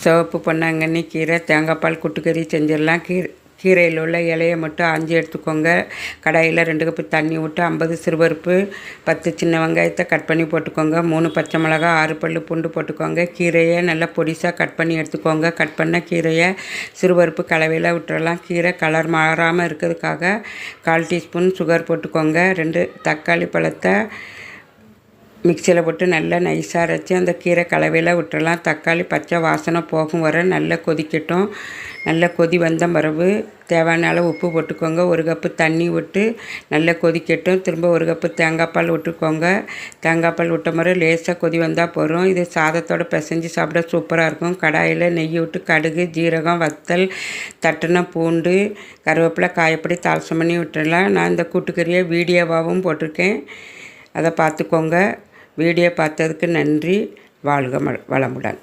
சிவப்பு பொன்னாங்கண்ணி கீரை, தேங்காய் பால் கூட்டுக்கறி செஞ்சிடலாம். கீரையில் உள்ள இலையை மட்டும் ஆஞ்சி எடுத்துக்கோங்க. கடாயில் 2 கப்பு தண்ணி விட்டு 50 சிறுபருப்பு, 10 சின்ன வெங்காயத்தை கட் பண்ணி போட்டுக்கோங்க. 3 பச்சை மிளகா, 6 பல் பூண்டு போட்டுக்கோங்க. கீரையை நல்லா பொடிசாக கட் பண்ணி எடுத்துக்கோங்க. கட் பண்ண கீரையை சிறுபருப்பு கலவையில் விட்டுறலாம். கீரை கலர் மாறாமல் இருக்கிறதுக்காக 1/4 டீஸ்பூன் சுகர் போட்டுக்கோங்க. 2 தக்காளி பழத்தை மிக்சியில் போட்டு நல்லா நைஸாக அரைச்சி அந்த கீரை கலவையில் விட்டுறலாம். தக்காளி பச்சை வாசனை போகும் வர நல்லா கொதிக்கட்டும். நல்லா கொதி வந்த பிறகு தேவையான அளவு உப்பு போட்டுக்கோங்க. 1 கப்பு தண்ணி விட்டு நல்லா கொதிக்கட்டும். திரும்ப 1 கப்பு தேங்காய் பால் விட்டுக்கோங்க. தேங்காய் பால் விட்ட மாதிரி லேசாக கொதி வந்தால் போதும். இது சாதத்தோடு பிசைஞ்சு சாப்பிட சூப்பராக இருக்கும். கடாயில் நெய் விட்டு கடுகு, ஜீரகம், வத்தல், தட்டின பூண்டு, கருவேப்பிலை, காயப்பொடி தாளிசம் பண்ணி விட்டுடலாம். நான் இந்த கூட்டுக்கறியை வீடியோவாகவும் போட்டிருக்கேன், அதை பார்த்துக்கோங்க. வீடியோ பார்த்ததுக்கு நன்றி. வாழ்க வளமுடன்.